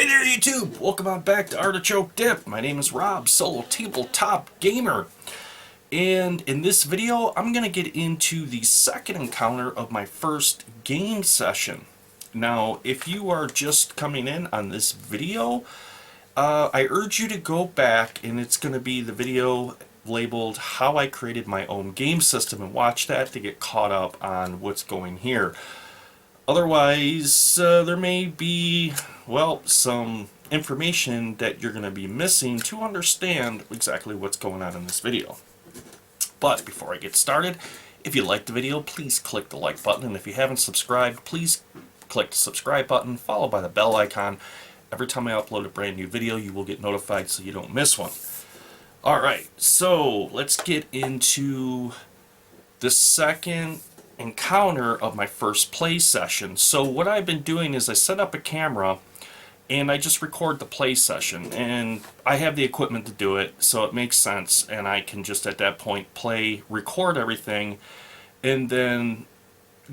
Hey there YouTube! Welcome on back to Artichoke Dip. My name is Rob, solo tabletop gamer. And in this video, I'm going to get into the second encounter of my first game session. Now, if you are just coming in on this video, I urge you to go back, and it's going to be the video labeled How I Created My Own Game System, and watch that to get caught up on what's going here. Otherwise, there may be, well, some information that you're going to be missing to understand exactly what's going on in this video. But before I get started, if you liked the video, please click the like button, and if you haven't subscribed, please click the subscribe button, followed by the bell icon. Every time I upload a brand new video, you will get notified so you don't miss one. Alright, so let's get into the second encounter of my first play session. So what I've been doing is I set up a camera and I just record the play session, and I have the equipment to do it, so it makes sense, and I can just at that point record everything, and then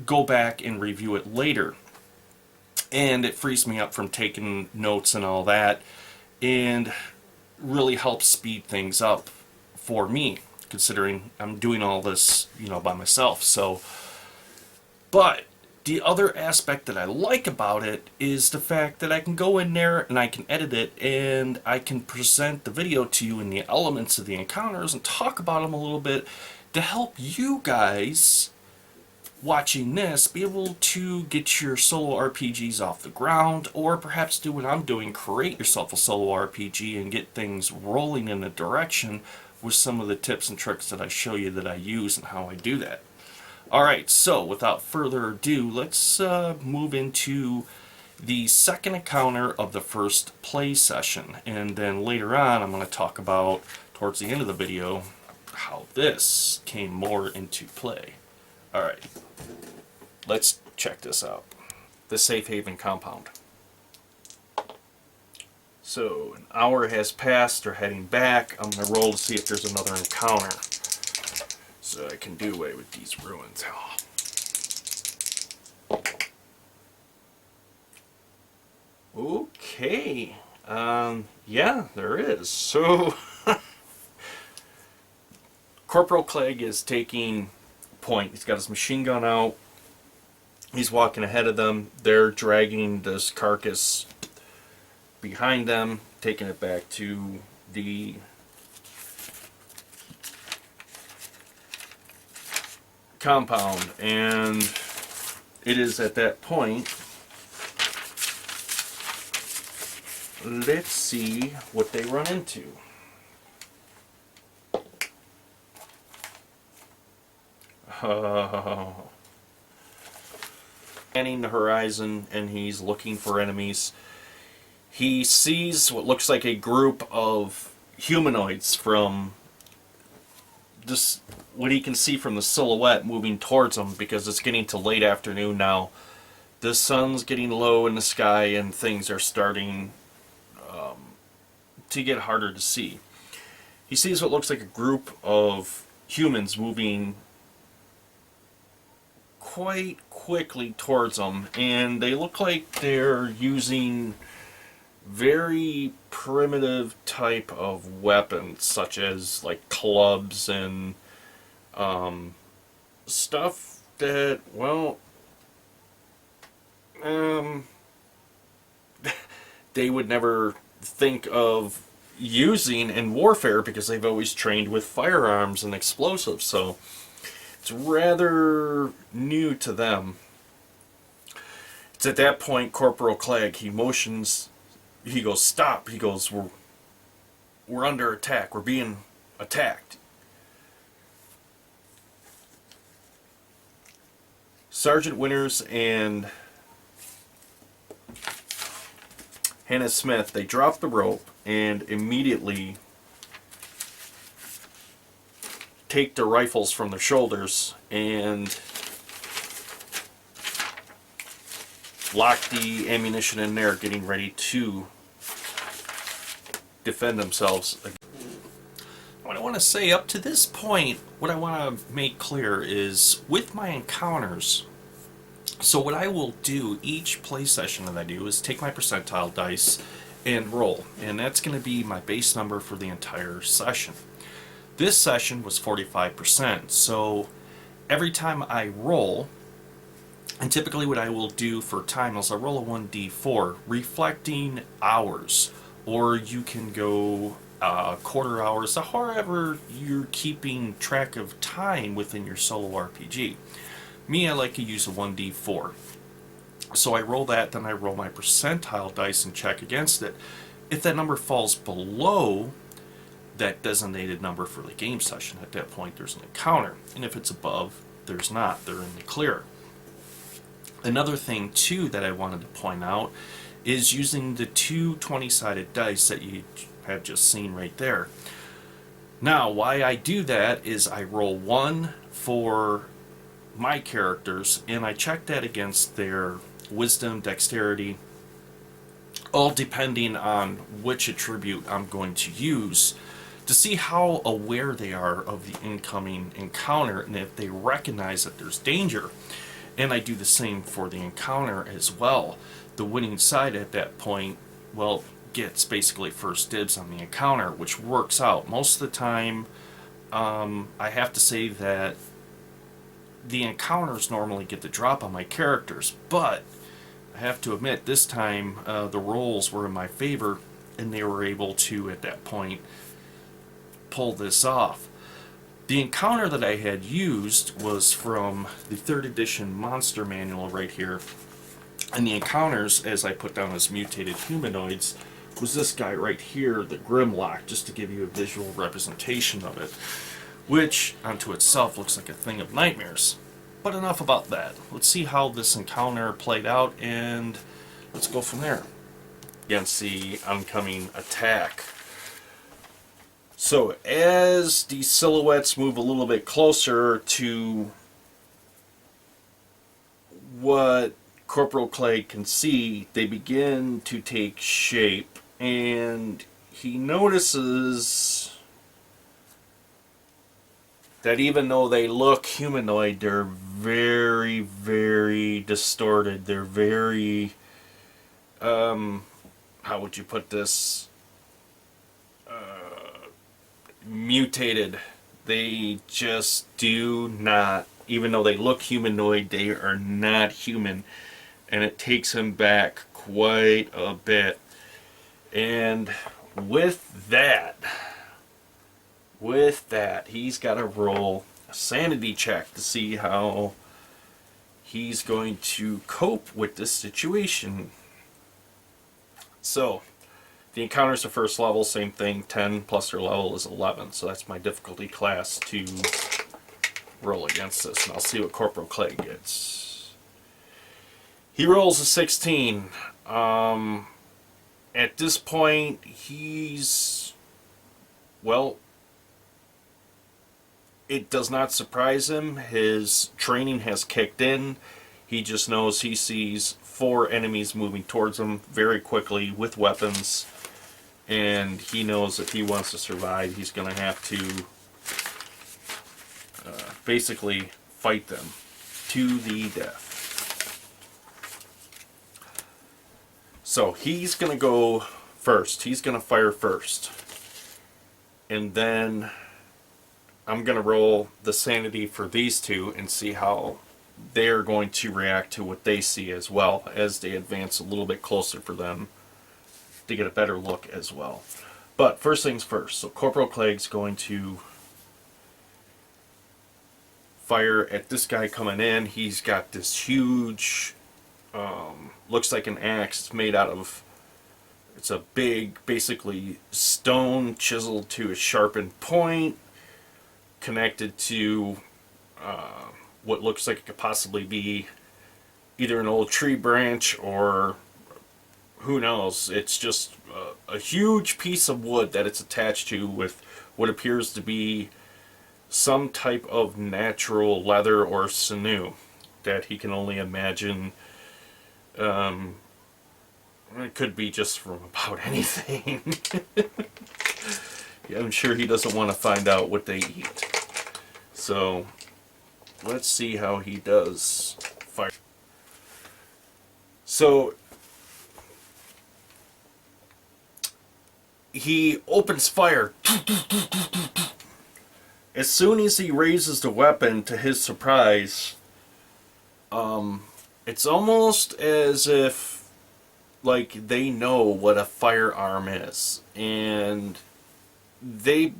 go back and review it later. And it frees me up from taking notes and all that, and really helps speed things up for me, considering I'm doing all this, by myself. But the other aspect that I like about it is the fact that I can go in there and I can edit it, and I can present the video to you in the elements of the encounters and talk about them a little bit to help you guys watching this be able to get your solo RPGs off the ground, or perhaps do what I'm doing, create yourself a solo RPG and get things rolling in a direction with some of the tips and tricks that I show you that I use and how I do that. Alright, so without further ado, let's move into the second encounter of the first play session. And then later on, I'm going to talk about, towards the end of the video, how this came more into play. Alright, let's check this out. The Safe Haven compound. So, an hour has passed, they're heading back. I'm going to roll to see if there's another encounter, so I can do away with these ruins. Okay, yeah, there is. So, Corporal Clegg is taking point. He's got his machine gun out. He's walking ahead of them. They're dragging this carcass behind them, taking it back to the compound, and it is at that point. Let's see what they run into. Scanning the horizon, and he's looking for enemies. He sees what looks like a group of humanoids from this, what he can see from the silhouette, moving towards him, because it's getting to late afternoon now. The sun's getting low in the sky, and things are starting to get harder to see. He sees what looks like a group of humans moving quite quickly towards him, and they look like they're using very primitive type of weapons, such as like clubs and stuff that, well, they would never think of using in warfare, because they've always trained with firearms and explosives, so it's rather new to them. It's at that point Corporal Clegg, he motions, he goes, "Stop." He goes, we're under attack. We're being attacked. Sergeant Winters and Hannah Smith, they drop the rope and immediately take their rifles from their shoulders and lock the ammunition in there, getting ready to defend themselves. What I want to say up to this point, what I want to make clear is, with my encounters, So what I will do each play session that I do is take my percentile dice and roll, and that's going to be my base number for the entire session. This session was 45%, so every time I roll, and typically what I will do for time is I'll roll a 1d4 reflecting hours, or you can go quarter hours, however you're keeping track of time within your solo RPG. Me, I like to use a 1d4. So I roll that, then I roll my percentile dice and check against it. If that number falls below that designated number for the game session, at that point there's an encounter. And if it's above, there's not. They're in the clear. Another thing, too, that I wanted to point out is using the two 20-sided dice that you have just seen right there. Now, why I do that is I roll one for my characters, and I check that against their wisdom, dexterity, all depending on which attribute I'm going to use, to see how aware they are of the incoming encounter and if they recognize that there's danger. And I do the same for the encounter as well. The winning side at that point, well, gets basically first dibs on the encounter, which works out. Most of the time, I have to say that the encounters normally get the drop on my characters, but I have to admit this time the rolls were in my favor, and they were able to, at that point, pull this off. The encounter that I had used was from the 3rd edition monster manual right here, and the encounters, as I put down as mutated humanoids, was this guy right here, the Grimlock, just to give you a visual representation of it, which unto itself looks like a thing of nightmares. But enough about that. Let's see how this encounter played out, and let's go from there against the oncoming attack. So as the silhouettes move a little bit closer to what Corporal Clegg can see, they begin to take shape, and he notices that even though they look humanoid, they're very, very distorted. They're very, how would you put this? Mutated. They just do not, even though they look humanoid, they are not human. And it takes him back quite a bit. And with that, he's got to roll a sanity check to see how he's going to cope with this situation. So, the encounter's the first level, same thing, 10 plus their level is 11. So that's my difficulty class to roll against this. And I'll see what Corporal Clegg gets. He rolls a 16. At this point, he's, well, it does not surprise him. His training has kicked in. He just knows he sees 4 enemies moving towards him very quickly with weapons. And he knows if he wants to survive, he's going to have to basically fight them to the death. So he's going to go first. He's going to fire first. And then I'm going to roll the sanity for these two and see how they're going to react to what they see as well as they advance a little bit closer for them to get a better look as well. But first things first. So Corporal Clegg's going to fire at this guy coming in. He's got this huge, looks like an axe made out of, it's a big, basically stone chiseled to a sharpened point, connected to what looks like it could possibly be either an old tree branch or who knows. It's just a huge piece of wood that it's attached to with what appears to be some type of natural leather or sinew that he can only imagine. It could be just from about anything. Yeah, I'm sure he doesn't want to find out what they eat. So let's see how he does fire. So he opens fire. As soon as he raises the weapon, to his surprise, it's almost as if like they know what a firearm is, and they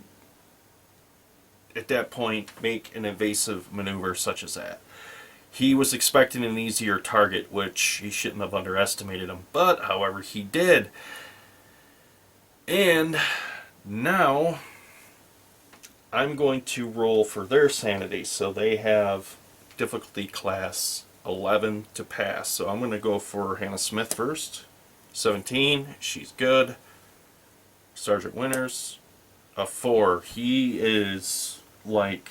at that point make an evasive maneuver such as that. He was expecting an easier target, which he shouldn't have underestimated him, but however he did. And now I'm going to roll for their sanity. So they have difficulty class 11 to pass. So I'm going to go for Hannah Smith first. 17, she's good. Sergeant Winters, a 4. He is like,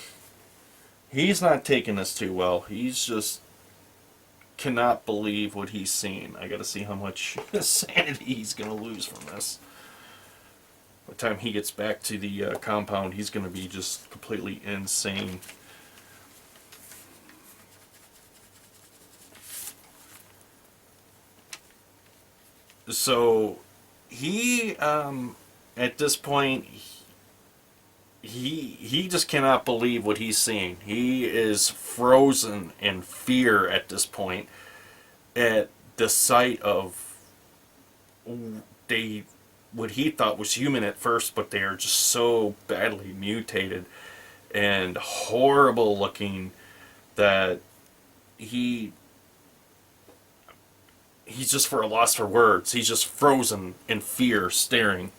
he's not taking this too well. He's just cannot believe what he's seen. I gotta see how much sanity he's gonna lose from this. By the time he gets back to the compound, he's gonna be just completely insane. So he at this point he just cannot believe what he's seeing. He is frozen in fear at this point at the sight of what he thought was human at first, but they are just so badly mutated and horrible looking that he's just for a loss for words. He's just frozen in fear, staring.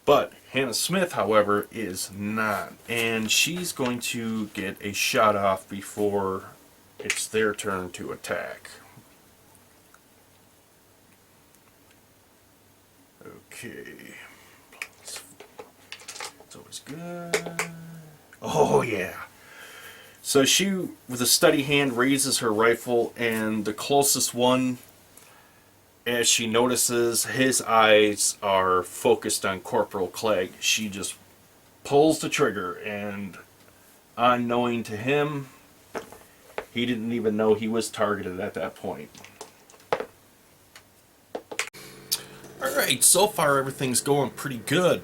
But Hannah Smith, however, is not. And she's going to get a shot off before it's their turn to attack. Okay. It's always good. Oh, yeah. So she, with a steady hand, raises her rifle, and the closest one, as she notices his eyes are focused on Corporal Clegg, she just pulls the trigger, and unknowing to him, he didn't even know he was targeted at that point. Alright, so far everything's going pretty good.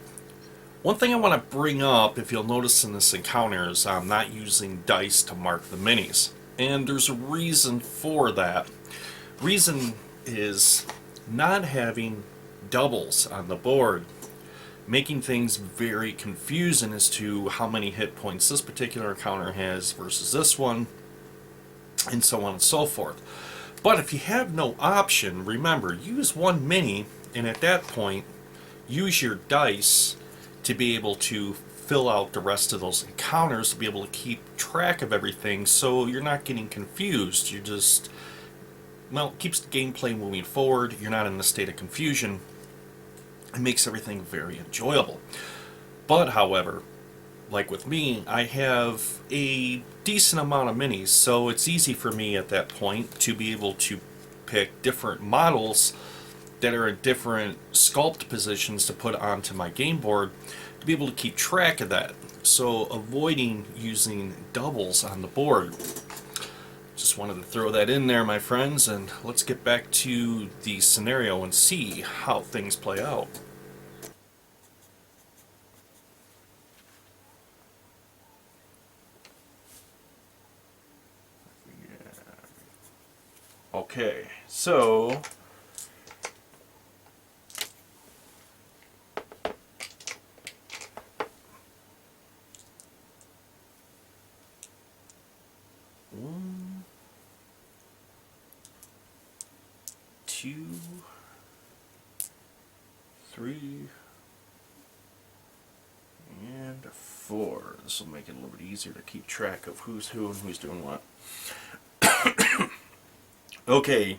One thing I want to bring up, if you'll notice in this encounter, is I'm not using dice to mark the minis. And there's a reason for that. Reason is not having doubles on the board, making things very confusing as to how many hit points this particular encounter has versus this one, and so on and so forth. But if you have no option, remember, use one mini, and at that point, use your dice to be able to fill out the rest of those encounters, to be able to keep track of everything so you're not getting confused. You're just, well, it keeps the gameplay moving forward. You're not in a state of confusion. It makes everything very enjoyable. But, however, like with me, I have a decent amount of minis, so it's easy for me at that point to be able to pick different models that are in different sculpt positions to put onto my game board to be able to keep track of that. So avoiding using doubles on the board. Just wanted to throw that in there, my friends, and let's get back to the scenario and see how things play out. Okay, so one, two, three, and 4. This will make it a little bit easier to keep track of who's who and who's doing what. Okay,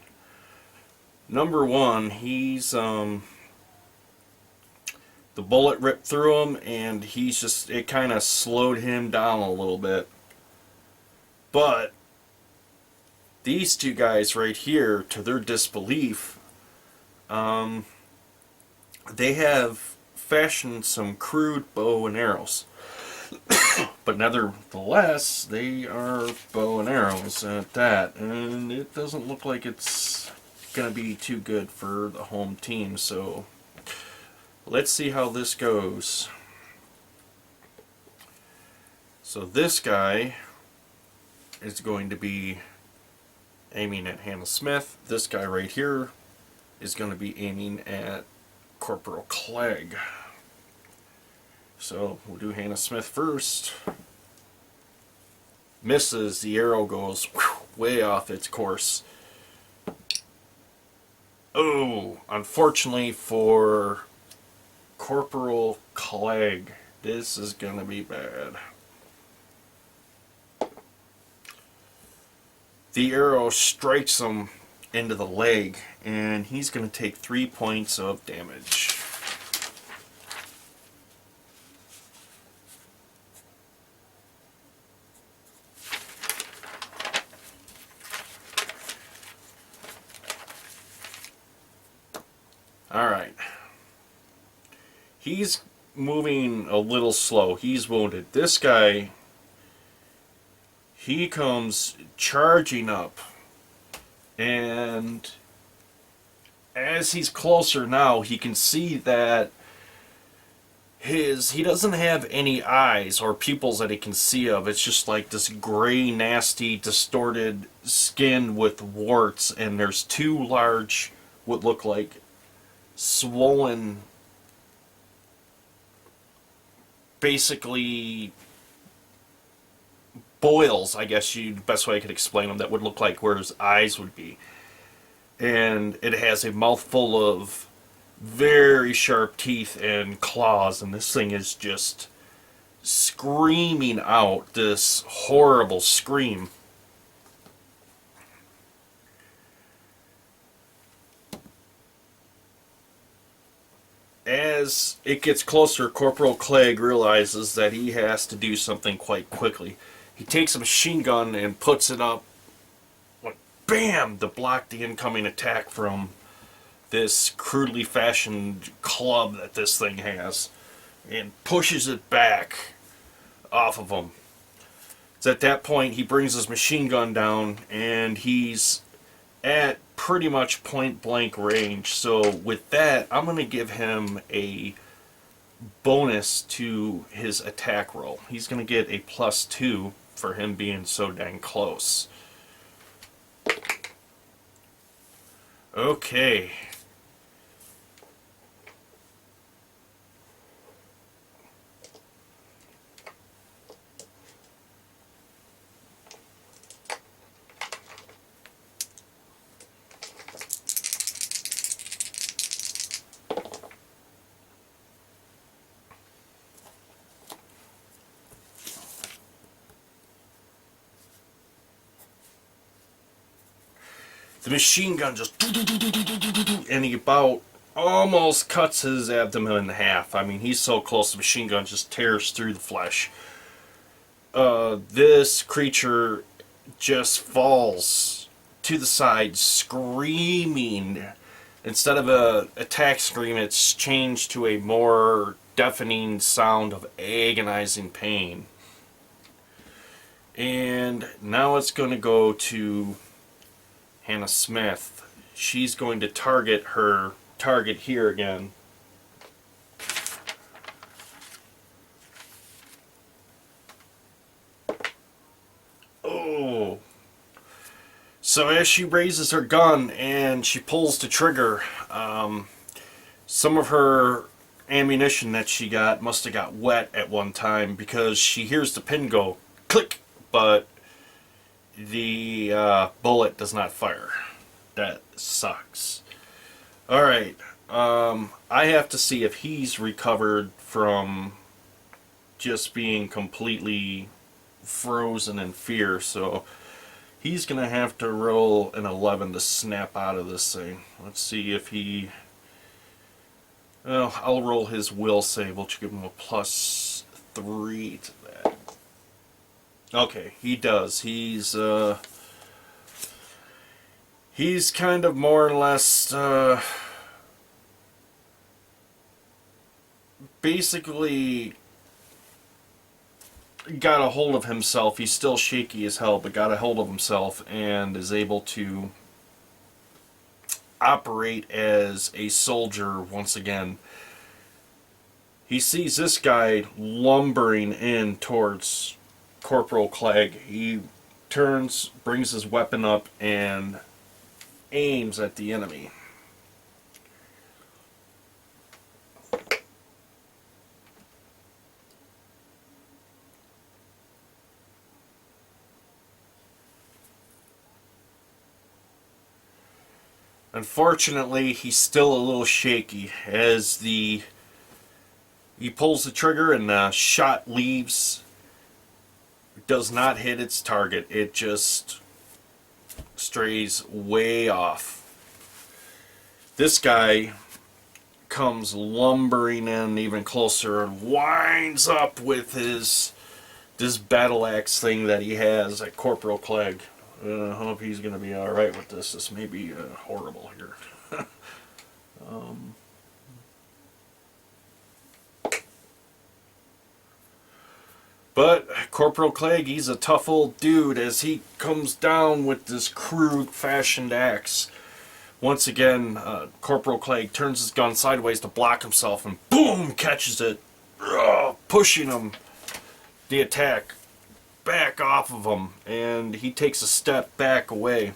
number 1, he's the bullet ripped through him, and he's just, it kind of slowed him down a little bit. But these two guys right here, to their disbelief, they have fashioned some crude bow and arrows. But But nevertheless, they are bow and arrows at that, and it doesn't look like it's going to be too good for the home team, so let's see how this goes. So this guy is going to be aiming at Hannah Smith. This guy right here is going to be aiming at Corporal Clegg. So we'll do Hannah Smith first. Misses. The arrow goes way off its course. Oh, unfortunately for Corporal Clegg, this is going to be bad. The arrow strikes him into the leg, and he's going to take 3 points of damage. Alright. He's moving a little slow. He's wounded. This guy, he comes charging up. And as he's closer now, he can see that he doesn't have any eyes or pupils that he can see of. It's just like this gray, nasty, distorted skin with warts, and there's 2 large, what look like swollen, basically boils, I guess the best way I could explain them, that would look like where his eyes would be. And it has a mouthful of very sharp teeth and claws, and this thing is just screaming out this horrible scream. As it gets closer, Corporal Clegg realizes that he has to do something quite quickly. He takes a machine gun and puts it up, like, bam, to block the incoming attack from this crudely fashioned club that this thing has, and pushes it back off of him. It's at that point he brings his machine gun down, and he's at pretty much point blank range. So with that, I'm going to give him a bonus to his attack roll. He's going to get a +2 for him being so dang close. Okay. The machine gun just, and he about almost cuts his abdomen in half. I mean, he's so close, the machine gun just tears through the flesh. This creature just falls to the side, screaming. Instead of a attack scream, it's changed to a more deafening sound of agonizing pain. And now it's going to go to Hannah Smith. She's going to target her target here again. Oh. So as she raises her gun and she pulls the trigger, some of her ammunition that she got must have got wet at one time, because she hears the pin go click, but the bullet does not fire. That sucks. Alright, I have to see if he's recovered from just being completely frozen in fear, so he's going to have to roll an 11 to snap out of this thing. Let's see if he... Well, I'll roll his will save, which will give him a +3 to that. Okay, he does. He's kind of more or less basically got a hold of himself. He's still shaky as hell, but got a hold of himself and is able to operate as a soldier once again. He sees this guy lumbering in towards Corporal Clegg. He turns, brings his weapon up, and aims at the enemy. Unfortunately, he's still a little shaky as he pulls the trigger and the shot leaves. Does not hit its target. It just strays way off. This guy comes lumbering in even closer and winds up with this battle axe thing that he has at Corporal Clegg. I hope he's going to be alright with this. This may be horrible here. But Corporal Clegg, he's a tough old dude as he comes down with this crude fashioned axe. Once again, Corporal Clegg turns his gun sideways to block himself and boom, catches it, pushing him, the attack, back off of him, and he takes a step back away.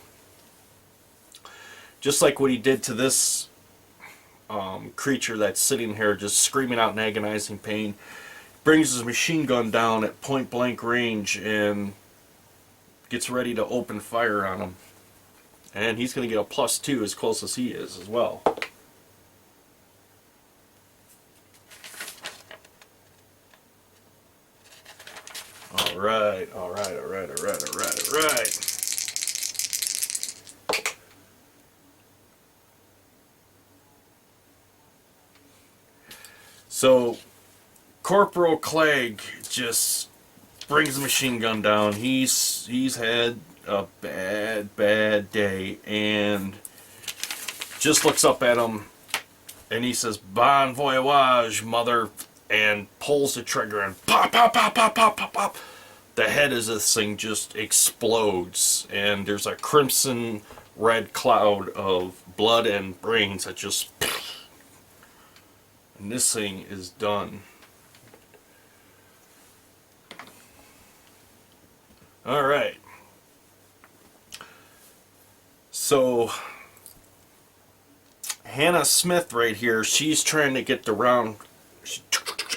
Just like what he did to this creature that's sitting here just screaming out in agonizing pain. Brings his machine gun down at point blank range and gets ready to open fire on him. And he's going to get a +2 as close as he is as well. Alright, alright, alright, alright, alright, alright. So, Corporal Clegg just brings the machine gun down. He's had a bad day and just looks up at him and he says, "Bon voyage, mother," and pulls the trigger and pop, pop, pop, pop, pop, pop, pop. The head of this thing just explodes and there's a crimson red cloud of blood and brains that just, and this thing is done. Alright. So, Hannah Smith right here, she's trying to get the round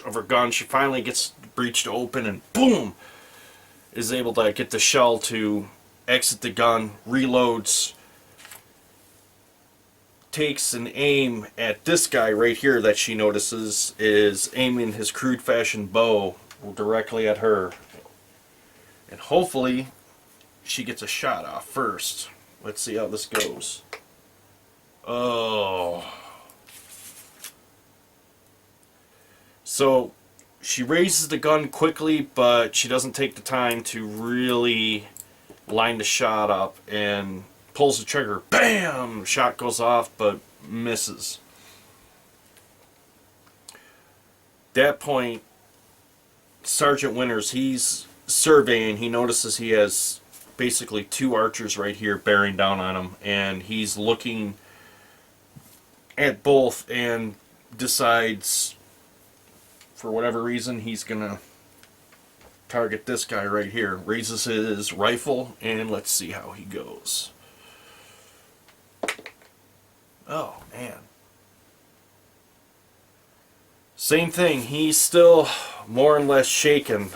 of her gun. She finally gets the breech to open and boom! Is able to get the shell to exit the gun, reloads, takes an aim at this guy right here that she notices is aiming his crude fashion bow directly at her. And hopefully she gets a shot off first. Let's see how this goes. Oh. So she raises the gun quickly, but she doesn't take the time to really line the shot up and pulls the trigger. Bam! Shot goes off, but misses. At that point, Sergeant Winters, he's surveying. He notices he has basically 2 archers right here bearing down on him, and he's looking at both and decides for whatever reason he's gonna target this guy right here. Raises his rifle and let's see how he goes. Oh man, same thing, he's still more or less shaken.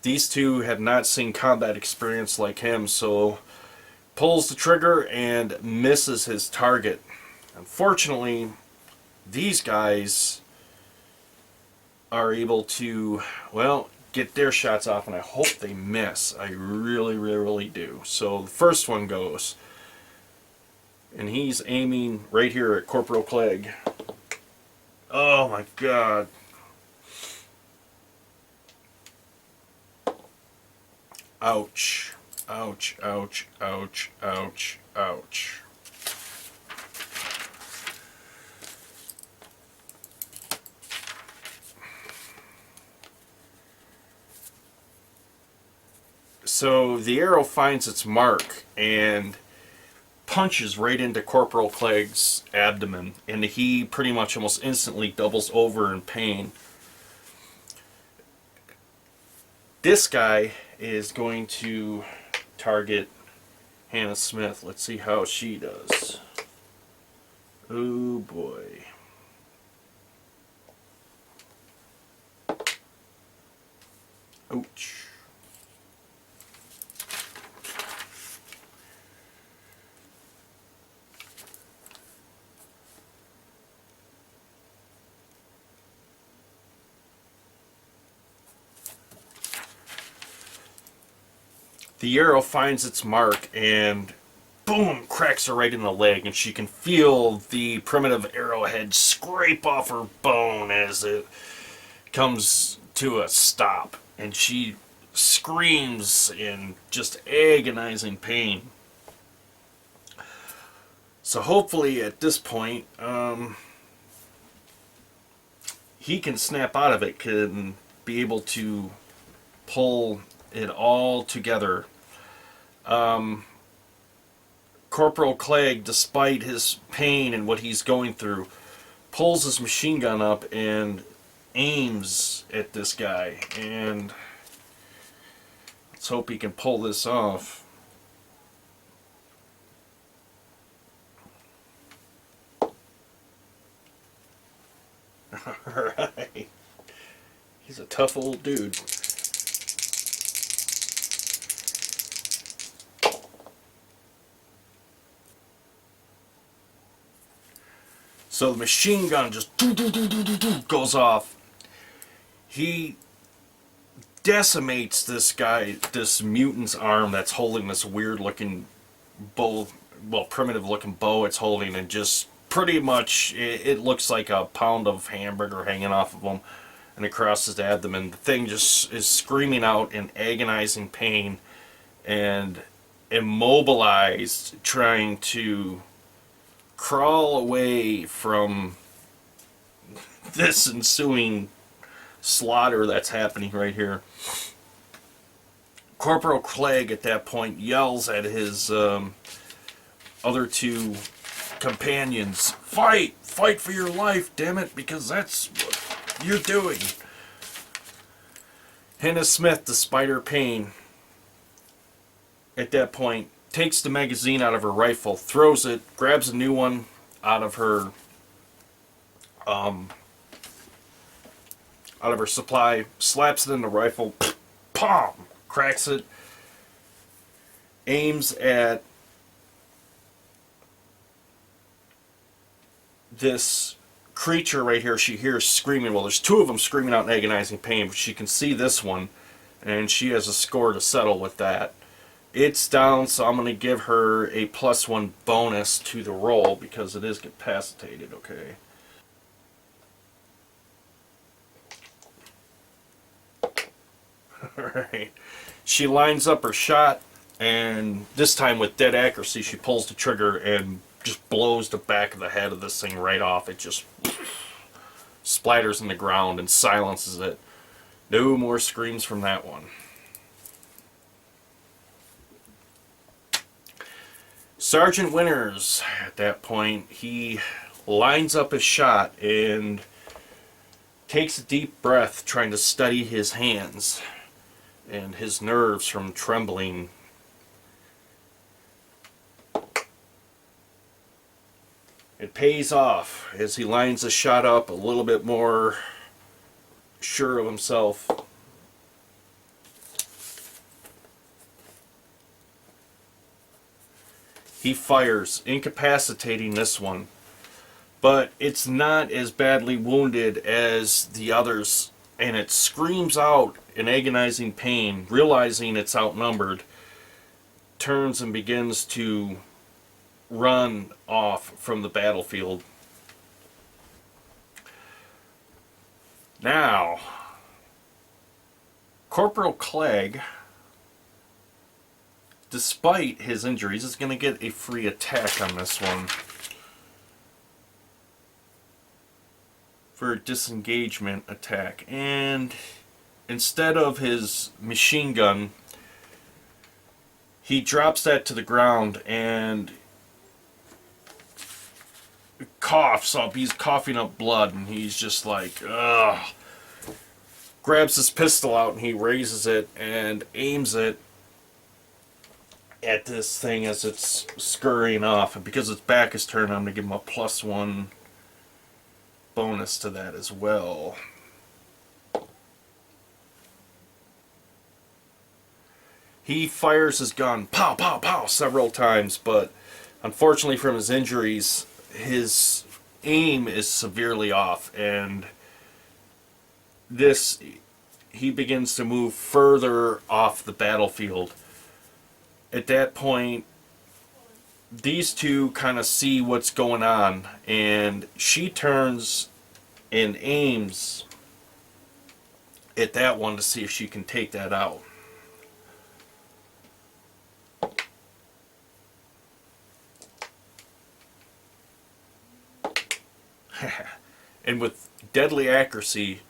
These two have not seen combat experience like him, so pulls the trigger and misses his target. Unfortunately, these guys are able to, well, get their shots off, and I hope they miss. I really, really, really do. So the first one goes, and he's aiming right here at Corporal Clegg. Oh my God. Ouch. Ouch, ouch, ouch, ouch, ouch. So the arrow finds its mark and punches right into Corporal Clegg's abdomen, and he pretty much almost instantly doubles over in pain. This guy is going to target Hannah Smith. Let's see how she does. Oh boy. Ouch. The arrow finds its mark and boom, cracks her right in the leg, and she can feel the primitive arrowhead scrape off her bone as it comes to a stop, and she screams in just agonizing pain. So hopefully at this point, he can snap out of it, can be able to pull it all together. Corporal Clegg, despite his pain and what he's going through, pulls his machine gun up and aims at this guy. And let's hope he can pull this off. Alright. He's a tough old dude. So the machine gun just goes off. He decimates this guy, this mutant's arm that's holding this weird looking bow, well, primitive looking bow it's holding, and just pretty much it looks like a pound of hamburger hanging off of him and across his abdomen. The thing just is screaming out in agonizing pain and immobilized, trying to crawl away from this ensuing slaughter that's happening right here. Corporal Clegg at that point yells at his other two companions, "Fight! Fight for your life, damn it, because that's what you're doing." Hannah Smith, despite her pain, at that point takes the magazine out of her rifle, throws it, grabs a new one out of her supply, slaps it in the rifle, pom, cracks it, aims at this creature right here. She hears screaming. Well, there's two of them screaming out in agonizing pain, but she can see this one, and she has a score to settle with that. It's down, so I'm going to give her a +1 bonus to the roll because it is capacitated, okay? Alright. She lines up her shot, and this time with dead accuracy, she pulls the trigger and just blows the back of the head of this thing right off. It just splatters in the ground and silences it. No more screams from that one. Sergeant Winters, at that point, he lines up his shot and takes a deep breath, trying to steady his hands and his nerves from trembling. It pays off as he lines the shot up a little bit more sure of himself. He fires, incapacitating this one, but it's not as badly wounded as the others, and it screams out in agonizing pain, realizing it's outnumbered, turns and begins to run off from the battlefield. Now, Corporal Clegg, despite his injuries, is going to get a free attack on this one for a disengagement attack. And instead of his machine gun, he drops that to the ground and coughs up. He's coughing up blood, and he's just like, ugh. Grabs his pistol out and he raises it and aims it at this thing as it's scurrying off. And because its back is turned, I'm going to give him a +1 bonus to that as well. He fires his gun, pow, pow, pow, several times, but unfortunately from his injuries, his aim is severely off, and he begins to move further off the battlefield. At that point, these two kind of see what's going on, and she turns and aims at that one to see if she can take that out. And with deadly accuracy,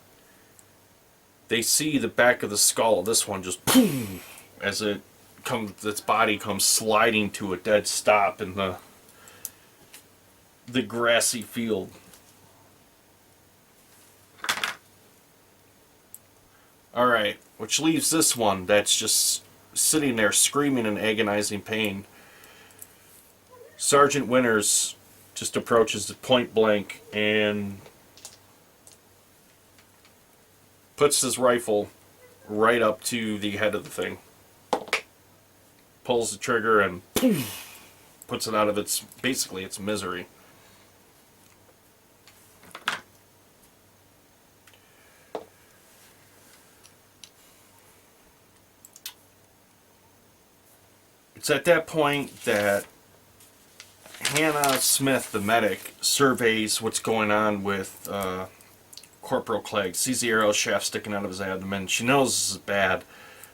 they see the back of the skull of this one just boom as its body comes sliding to a dead stop in the grassy field. Alright, which leaves this one that's just sitting there screaming in agonizing pain. Sergeant Winters just approaches it point blank and puts his rifle right up to the head of the thing. Pulls the trigger and puts it out of its misery. It's at that point that Hannah Smith, the medic, surveys what's going on with Corporal Cleggs. Sees the arrow shaft sticking out of his abdomen. She knows this is bad,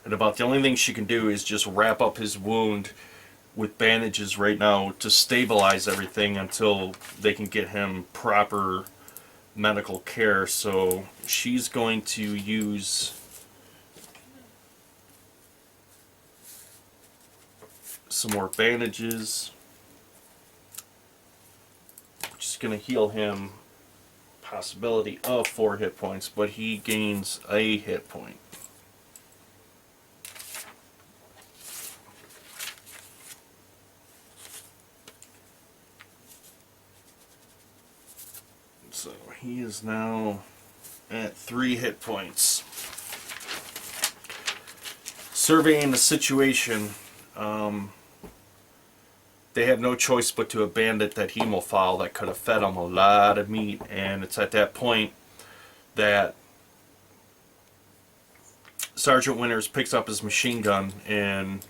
and about the only thing she can do is just wrap up his wound with bandages right now to stabilize everything until they can get him proper medical care. So she's going to use some more bandages, which is going to heal him possibility of 4 hit points, but he gains a hit point. So he is now at 3 hit points. Surveying the situation, they have no choice but to abandon that hemophile that could have fed them a lot of meat, and it's at that point that Sergeant Winters picks up his machine gun and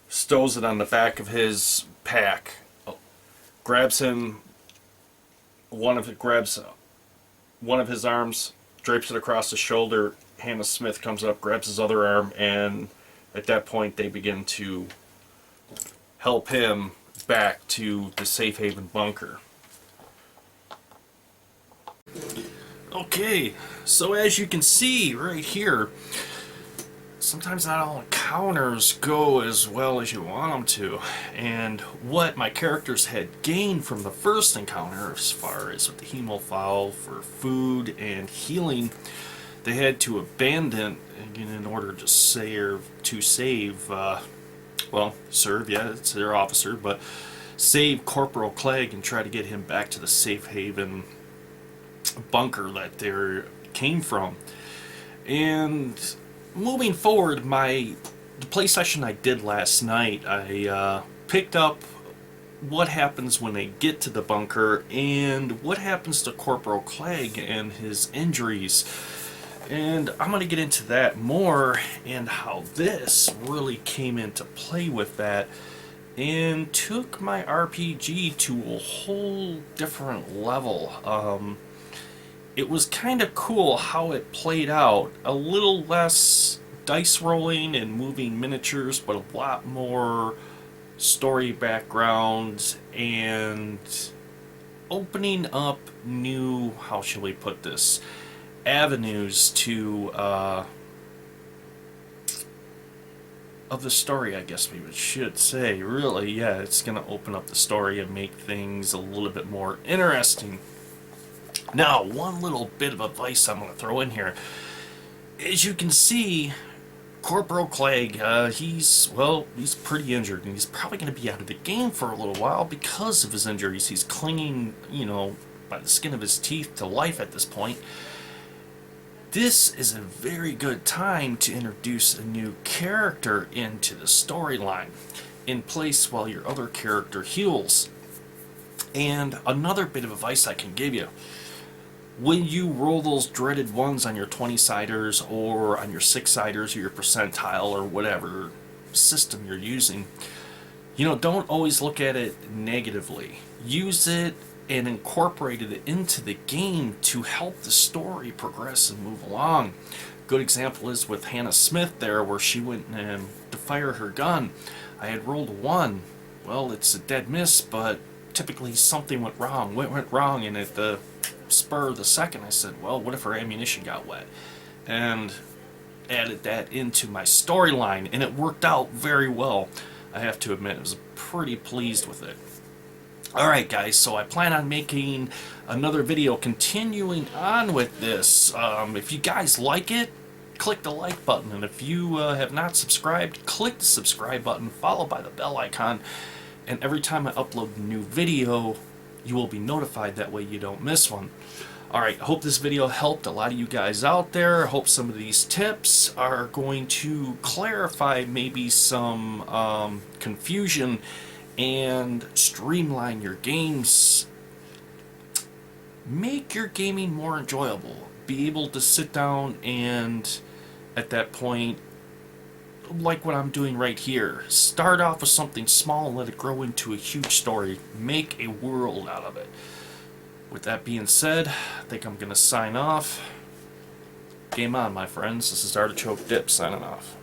stows it on the back of his pack, grabs one of his arms, drapes it across his shoulder. Hannah Smith comes up, grabs his other arm, and at that point they begin to help him back to the safe haven bunker. Okay, so as you can see right here, sometimes not all encounters go as well as you want them to, and what my characters had gained from the first encounter as far as with the hemophile for food and healing, they had to abandon in order to serve, yeah, it's their officer, but save Corporal Clegg and try to get him back to the safe haven bunker that they came from. And moving forward, the play session I did last night, I picked up what happens when they get to the bunker and what happens to Corporal Clegg and his injuries. And I'm going to get into that more and how this really came into play with that and took my RPG to a whole different level. It was kind of cool how it played out. A little less dice rolling and moving miniatures, but a lot more story background and opening up new, how shall we put this, avenues to of the story, I guess we should say. Really, yeah, it's going to open up the story and make things a little bit more interesting. Now, one little bit of advice I'm going to throw in here. As you can see, Corporal Clegg, he's pretty injured, and he's probably going to be out of the game for a little while because of his injuries. He's clinging, by the skin of his teeth to life at this point. This is a very good time to introduce a new character into the storyline in place while your other character heals. And another bit of advice I can give you: when you roll those dreaded ones on your 20-siders or on your 6-siders or your percentile or whatever system you're using, don't always look at it negatively. Use it and incorporate it into the game to help the story progress and move along. Good example is with Hannah Smith there, where she went to fire her gun. I had rolled a 1. Well, it's a dead miss, but typically something went wrong. What went wrong? And at the spur of the second, I said, well, what if her ammunition got wet? And added that into my storyline, and it worked out very well. I have to admit, I was pretty pleased with it. Alright guys, so I plan on making another video continuing on with this. If you guys like it, click the like button, and if you have not subscribed, click the subscribe button followed by the bell icon, and every time I upload a new video, you will be notified. That way you don't miss one. Alright, I hope this video helped a lot of you guys out there. I hope some of these tips are going to clarify maybe some confusion and streamline your games. Make your gaming more enjoyable. Be able to sit down and, at that point, like what I'm doing right here, start off with something small and let it grow into a huge story. Make a world out of it. With that being said, I think I'm going to sign off. Game on, my friends. This is Artichoke Dip signing off.